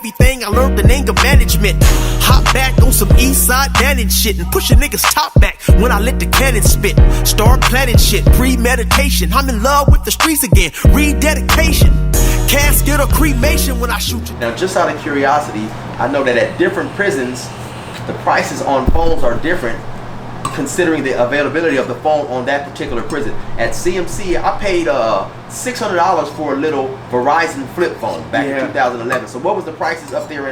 Everything I learned in anger management. Hop back on some east side banning shit and push a nigga's top back when I let the cannon spit. Start planning shit, premeditation. I'm in love with the streets again, rededication. Casket or cremation when I shoot you. Now, just out of curiosity, I know that at different prisons, the prices on phones are different considering the availability of the phone on that particular prison. At CMC, I paid $600 for a little Verizon flip phone back in 2011. So what was the prices up there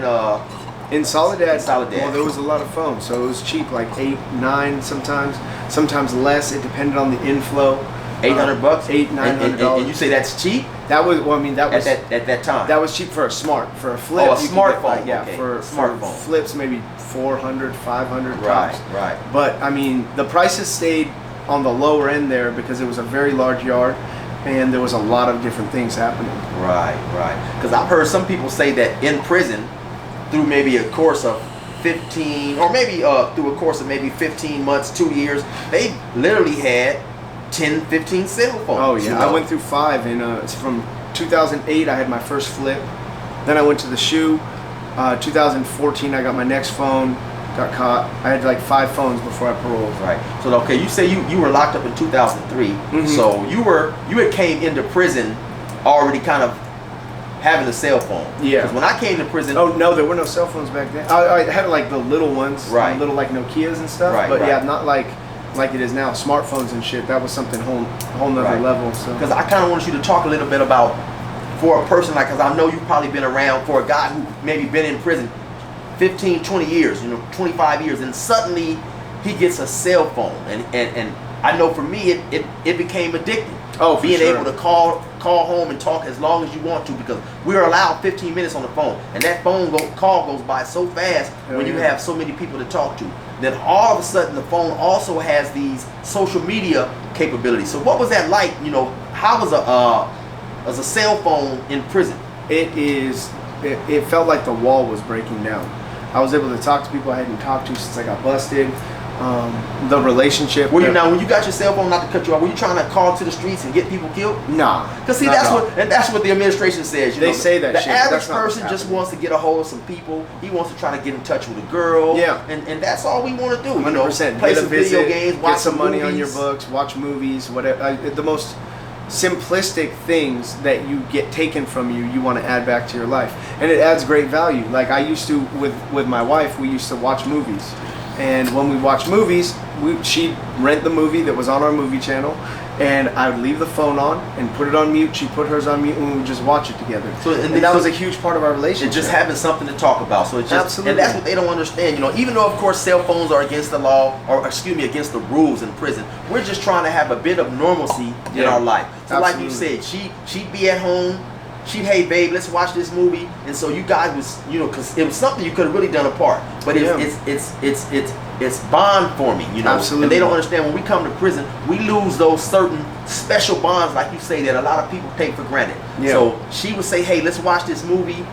in Soledad? Soledad. Well, there was a lot of phones, so it was cheap, like 8, 9 sometimes less. It depended on the inflow. $800, $800-900. and you say that's cheap? That was, well, I mean, that was at that time. That was cheap for a smart. For a flip, oh, a smartphone. Like, yeah, okay. for smartphone. Flips, maybe 400, 500 Right, tops. right. But I mean, the prices stayed on the lower end there because it was a very large yard, and there was a lot of different things happening. Right, right. Because I've heard some people say that in prison, through maybe a course of 15, or maybe through a course of maybe 15 months, 2 years, they literally had 10, 15 cell phones. Oh yeah, you know? I went through 5, and it's from 2008 I had my first flip. Then I went to the shoe. 2014 I got my next phone. Got caught. I had like 5 phones before I paroled. Right. So okay, you say you were locked up in 2003. Mm-hmm. So you had came into prison already kind of having a cell phone. Yeah. Because when I came to prison. Oh no, there were no cell phones back then. I had like the little ones, right? Little like Nokias and stuff. Right. But right. yeah, not like it is now. Smartphones and shit. That was something whole nother right. level. So. Because I kind of want you to talk a little bit about, for a person like, because I know you've probably been around, for a guy who maybe been in prison 15, 20 years, 25 years, and suddenly he gets a cell phone, and I know for me it became addicting. Oh, for being sure. able to call home and talk as long as you want to, because we're allowed 15 minutes on the phone, and that call goes by so fast when you have so many people to talk to. Then all of a sudden the phone also has these social media capabilities. So what was that like? How was a cell phone in prison? It felt like the wall was breaking down. I was able to talk to people I hadn't talked to since I got busted. The relationship. Were you now, when you got your cell phone, not to cut you off, were you trying to call to the streets and get people killed? Nah. Because see, that's what the administration says. They say that the shit, average that's not person what's just happening. wants to get a hold of some people. He wants to try to get in touch with a girl. Yeah. And that's all we want to do. 100%. Play Get a some visit, video games, watch get some money movies. on your books, watch movies, whatever. The most simplistic things that you get taken from you, you want to add back to your life, and it adds great value. Like I used to with my wife, we used to watch movies, and when we watched movies, she'd rent the movie that was on our movie channel, and I would leave the phone on and put it on mute. She'd put hers on mute, and we would just watch it together. So and that was a huge part of our relationship. It's just having something to talk about. So it's just, absolutely. and that's what they don't understand. Even though of course cell phones are against the law, or excuse me, against the rules in prison, we're just trying to have a bit of normalcy in our life. So absolutely. like you said, she'd be at home. She'd, hey babe, let's watch this movie, and so you guys was, because it was something you could have really done apart, but it's bond forming, Absolutely. And they don't understand when we come to prison, we lose those certain special bonds, like you say, that a lot of people take for granted. Yeah. So she would say, hey, let's watch this movie.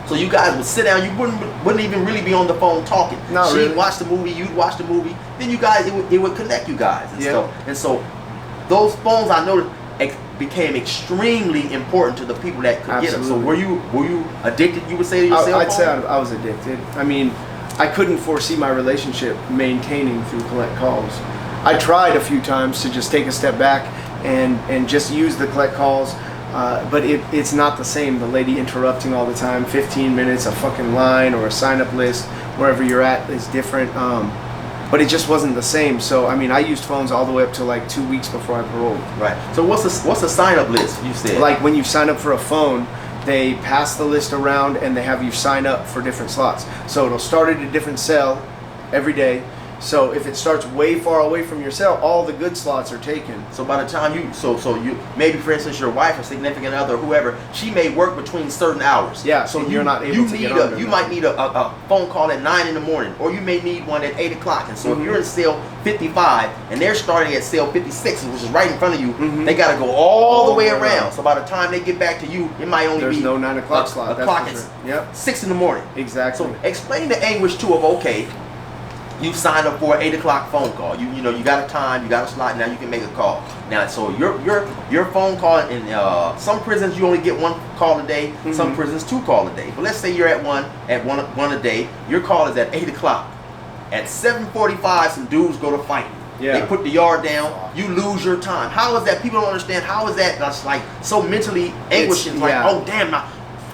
So you guys would sit down, you wouldn't even really be on the phone talking. She'd really. watch the movie, you'd watch the movie, then you guys, it would connect you guys and stuff. And so those phones, I know, became extremely important to the people that could get them. So were you addicted, you would say, to your cell phone? I'd say I was addicted. I mean, I couldn't foresee my relationship maintaining through collect calls. I tried a few times to just take a step back and just use the collect calls, but it's not the same. The lady interrupting all the time, 15 minutes, a fucking line or a sign-up list, wherever you're at is different. But it just wasn't the same. So I mean, I used phones all the way up to like 2 weeks before I paroled. Right. So what's a sign-up list? You said like when you sign up for a phone, they pass the list around and they have you sign up for different slots. So it'll start at a different cell every day. So if it starts way far away from your cell, all the good slots are taken. So by the time you maybe for instance your wife or significant other or whoever, she may work between certain hours. Yeah. So you're not able to get on. You might need a phone call at 9 in the morning, or you may need one at 8 o'clock. And so if you're in cell 55 and they're starting at cell 56, which is right in front of you, they got to go all the way around. So by the time they get back to you, it might only be no 9 o'clock slot. A clock at 6 in the morning. Exactly. So explain the anguish too of, okay, You signed up for an 8 o'clock phone call. You know you got a time, you got a slot. Now you can make a call. Now, so your phone call in some prisons you only get 1 call a day. Some prisons 2 calls a day. But let's say you're at one a day. Your call is at 8 o'clock. At 7:45, some dudes go to fighting. Yeah. They put the yard down. You lose your time. How is that? People don't understand. How is that? That's like so mentally anguishing. Like, oh damn,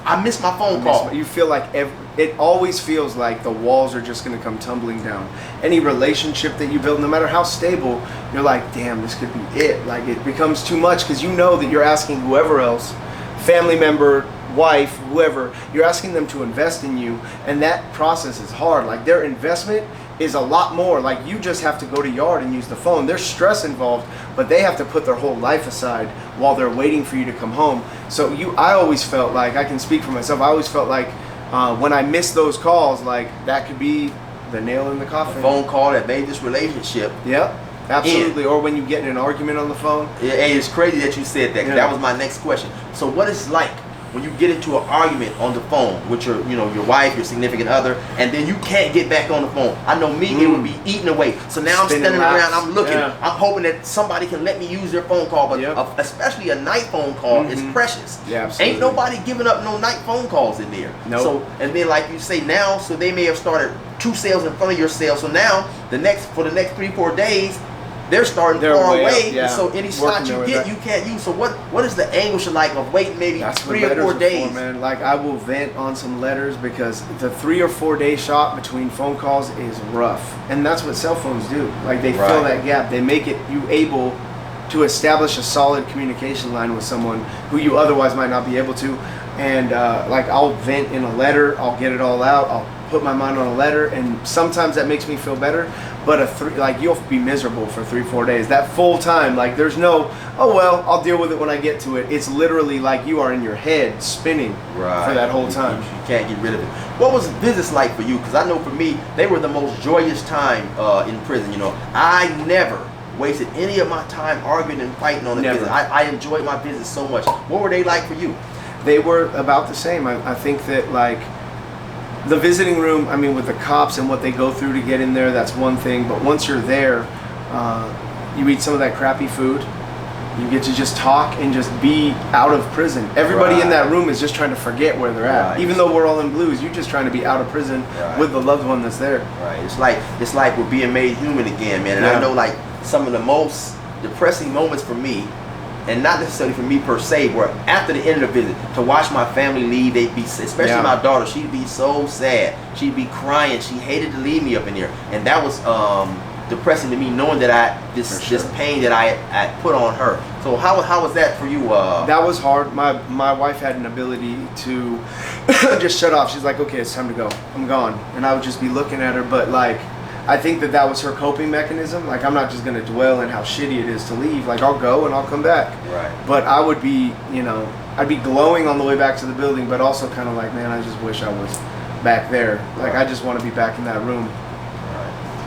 I missed my phone call. You feel like it always feels like the walls are just going to come tumbling down. Any relationship that you build, no matter how stable, you're like, damn, this could be it. Like it becomes too much because you know that you're asking whoever else, family member, wife, whoever, you're asking them to invest in you, and that process is hard. Like their investment is a lot more. Like you just have to go to yard and use the phone. There's stress involved, but they have to put their whole life aside while they're waiting for you to come home. So I always felt like, I can speak for myself, I always felt like when I missed those calls, like that could be the nail in the coffin. A phone call that made this relationship. Yep, absolutely. Or when you get in an argument on the phone. Hey, it's crazy that you said that, 'cause that was my next question. So what is it like when you get into an argument on the phone with your wife, your significant other, and then you can't get back on the phone? I know me, it would be eating away. So now I'm standing around, I'm looking, I'm hoping that somebody can let me use their phone call, but especially a night phone call is precious. Yeah, absolutely. Ain't nobody giving up no night phone calls in there. Nope. So, and then like you say now, so they may have started 2 cells in front of your cell. So now for the next 3-4 days, they're starting far away. So any slot you get, you can't use. So what is the anguish like of waiting maybe 3 or 4 days? Man, like I will vent on some letters because the 3 or 4 day shot between phone calls is rough, and that's what cell phones do. Like they fill that gap. They make it you able to establish a solid communication line with someone who you otherwise might not be able to. And like I'll vent in a letter. I'll get it all out. I'll put my mind on a letter, and sometimes that makes me feel better. But like you'll be miserable for 3-4 days. That full time, like there's no, oh well, I'll deal with it when I get to it. It's literally like you are in your head spinning for that whole time. You can't get rid of it. What was visits like for you? Because I know for me, they were the most joyous time in prison. You know, I never wasted any of my time arguing and fighting on the visit. I enjoyed my visits so much. What were they like for you? They were about the same. I think that like the visiting room, I mean, with the cops and what they go through to get in there, that's one thing. But once you're there, you eat some of that crappy food. You get to just talk and just be out of prison. Everybody in that room is just trying to forget where they're at. Even though we're all in blues, you're just trying to be out of prison with the loved one that's there. It's like we're being made human again, man. And I know like some of the most depressing moments for me, and not necessarily for me per se, where after the end of the visit, to watch my family leave, they'd be, especially my daughter, she'd be so sad. She'd be crying. She hated to leave me up in here. And that was depressing to me, knowing that this pain that I put on her. So how was that for you? That was hard. My wife had an ability to just shut off. She's like, okay, it's time to go. I'm gone. And I would just be looking at her, but like, I think that was her coping mechanism. Like, I'm not just going to dwell in how shitty it is to leave. Like, I'll go and I'll come back. But I would be, I'd be glowing on the way back to the building, but also kind of like, man, I just wish I was back there. Like, I just want to be back in that room.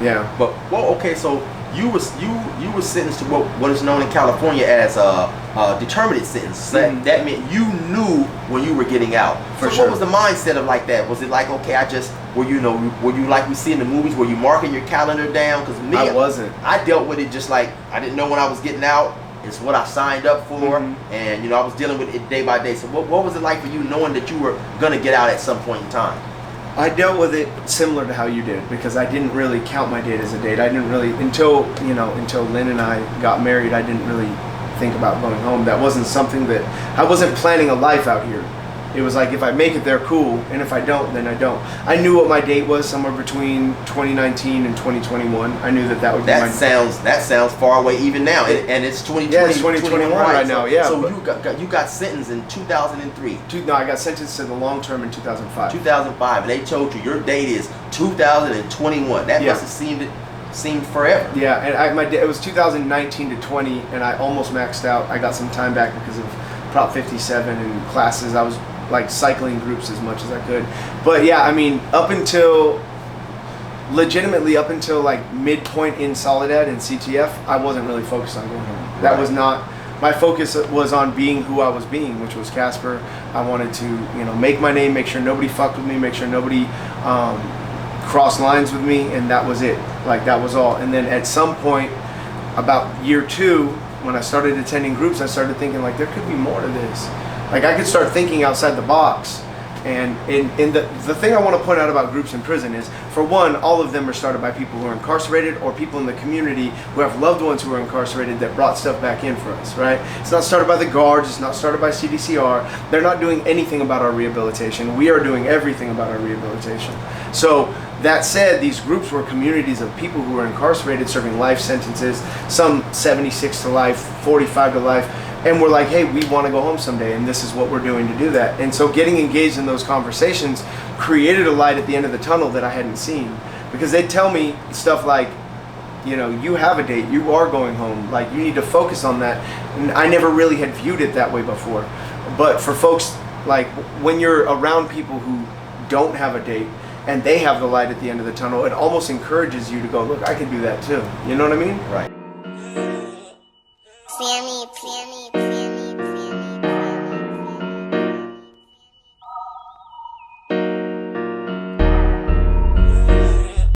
Yeah. But, well, okay, so you were sentenced to what is known in California as a determinate sentence. So that meant you knew when you were getting out. So what was the mindset of like that? Was it like, okay, were you like we see in the movies, were you marking your calendar down? Because me, I wasn't. I dealt with it just like I didn't know when I was getting out. It's what I signed up for, and I was dealing with it day by day. So what was it like for you knowing that you were gonna get out at some point in time? I dealt with it similar to how you did, because I didn't really count my date as a date. I didn't really, until Lynn and I got married, I didn't really think about going home. That wasn't something that, I wasn't planning a life out here. It was like, if I make it there, cool, and if I don't, then I don't. I knew what my date was, somewhere between 2019 and 2021. I knew that would be my... That sounds far away even now, and it's 2020. Yeah, it's 2021 right now, yeah. So you got sentenced in 2003. No, I got sentenced to the long term in 2005. 2005, and they told you your date is 2021. That must have seemed forever. Yeah, and it was 2019 to 20, and I almost maxed out. I got some time back because of Prop 57 and classes. I was like cycling groups as much as I could. But yeah, I mean, legitimately up until like midpoint in Soledad and CTF, I wasn't really focused on going home. That was not, my focus was on being who I was being, which was Casper. I wanted to, make my name, make sure nobody fucked with me, make sure nobody crossed lines with me, and that was it. Like, that was all. And then at some point, about year 2, when I started attending groups, I started thinking, like, there could be more to this. Like, I could start thinking outside the box. And the thing I want to point out about groups in prison is, for one, all of them are started by people who are incarcerated or people in the community who have loved ones who are incarcerated that brought stuff back in for us, right? It's not started by the guards, it's not started by CDCR. They're not doing anything about our rehabilitation. We are doing everything about our rehabilitation. So that said, these groups were communities of people who were incarcerated serving life sentences, some 76 to life, 45 to life. And we're like, hey, we want to go home someday, and this is what we're doing to do that. And so getting engaged in those conversations created a light at the end of the tunnel that I hadn't seen. Because they'd tell me stuff like, you know, you have a date, you are going home, like, you need to focus on that. And I never really had viewed it that way before. But for folks, like, when you're around people who don't have a date and they have the light at the end of the tunnel, it almost encourages you to go, look, I can do that too. You know what I mean? Right.